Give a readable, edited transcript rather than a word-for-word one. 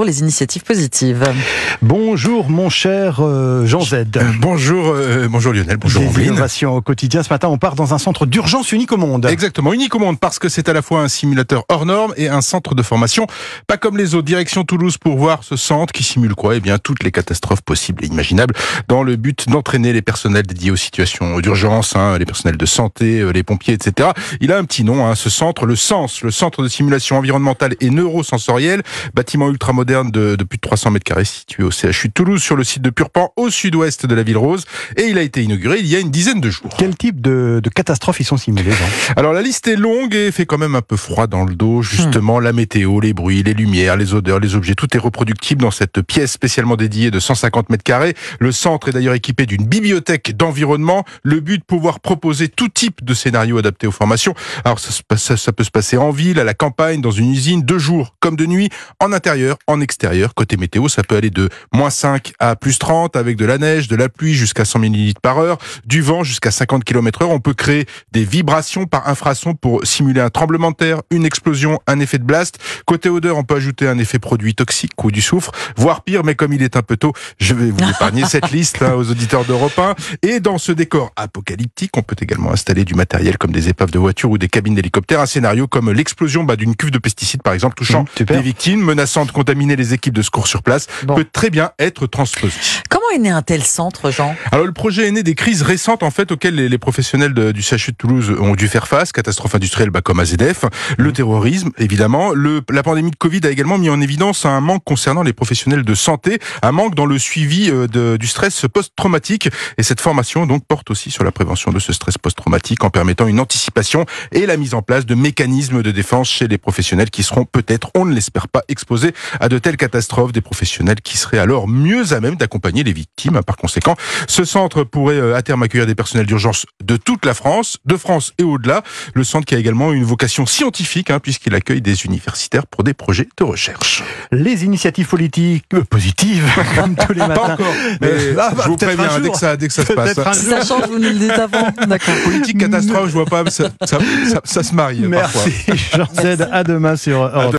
Les initiatives positives. Bonjour mon cher Jean Z. Bonjour Lionel, bonjour Des Ambline. innovations au quotidien. Ce matin, on part dans un centre d'urgence unique au monde. Exactement, unique au monde parce que c'est à la fois un simulateur hors norme et un centre de formation. Pas comme les autres. Direction Toulouse pour voir ce centre qui simule quoi ? Eh bien, toutes les catastrophes possibles et imaginables dans le but d'entraîner les personnels dédiés aux situations d'urgence, les personnels de santé, les pompiers, etc. Il a un petit nom, ce centre, le SENS, le centre de simulation environnementale et neurosensorielle, bâtiment ultramoderne de plus de 300 mètres carrés situé au CHU de Toulouse sur le site de Purpan au sud-ouest de la ville rose et il a été inauguré il y a une dizaine de jours. Quel type de catastrophes ils sont simulés, Jean ? Alors la liste est longue et fait quand même un peu froid dans le dos, justement la météo, les bruits, les lumières, les odeurs, les objets, tout est reproductible dans cette pièce spécialement dédiée de 150 mètres carrés. Le centre est d'ailleurs équipé d'une bibliothèque d'environnement, le but de pouvoir proposer tout type de scénarios adaptés aux formations. Alors ça peut se passer en ville, à la campagne, dans une usine, de jour comme de nuit, en intérieur, en extérieur. Côté météo, ça peut aller de -5 à +30 avec de la neige, de la pluie jusqu'à 100 ml par heure, du vent jusqu'à 50 km/h. On peut créer des vibrations par infrason pour simuler un tremblement de terre, une explosion, un effet de blast. Côté odeur, on peut ajouter un effet produit toxique ou du soufre, voire pire, mais comme il est un peu tôt, je vais vous épargner cette liste aux auditeurs d'Europe 1. Et dans ce décor apocalyptique, on peut également installer du matériel comme des épaves de voitures ou des cabines d'hélicoptères. Un scénario comme l'explosion d'une cuve de pesticides, par exemple, touchant des victimes, menaçant de contaminer les équipes de secours sur place, peut très bien être transposé. Comment est né un tel centre, Jean ? Alors le projet est né des crises récentes auxquelles les professionnels du CHU de Toulouse ont dû faire face, catastrophes industrielles comme AZF, le terrorisme évidemment, la pandémie de Covid a également mis en évidence un manque concernant les professionnels de santé, un manque dans le suivi du stress post-traumatique et cette formation donc porte aussi sur la prévention de ce stress post-traumatique en permettant une anticipation et la mise en place de mécanismes de défense chez les professionnels qui seront peut-être, on ne l'espère pas, exposés à de telles catastrophes, des professionnels qui seraient alors mieux à même d'accompagner les victimes. Par conséquent, ce centre pourrait à terme accueillir des personnels d'urgence de toute la France, de France et au-delà. Le centre qui a également une vocation scientifique, puisqu'il accueille des universitaires pour des projets de recherche. Les initiatives politiques positives, comme tous les matins. Pas encore, mais je vous préviens, dès que ça se passe. Si ça change, vous nous le dites avant. D'accord. Politique catastrophe, je vois pas, ça se marie. Merci parfois. Jean Z, à demain sur Europe 1.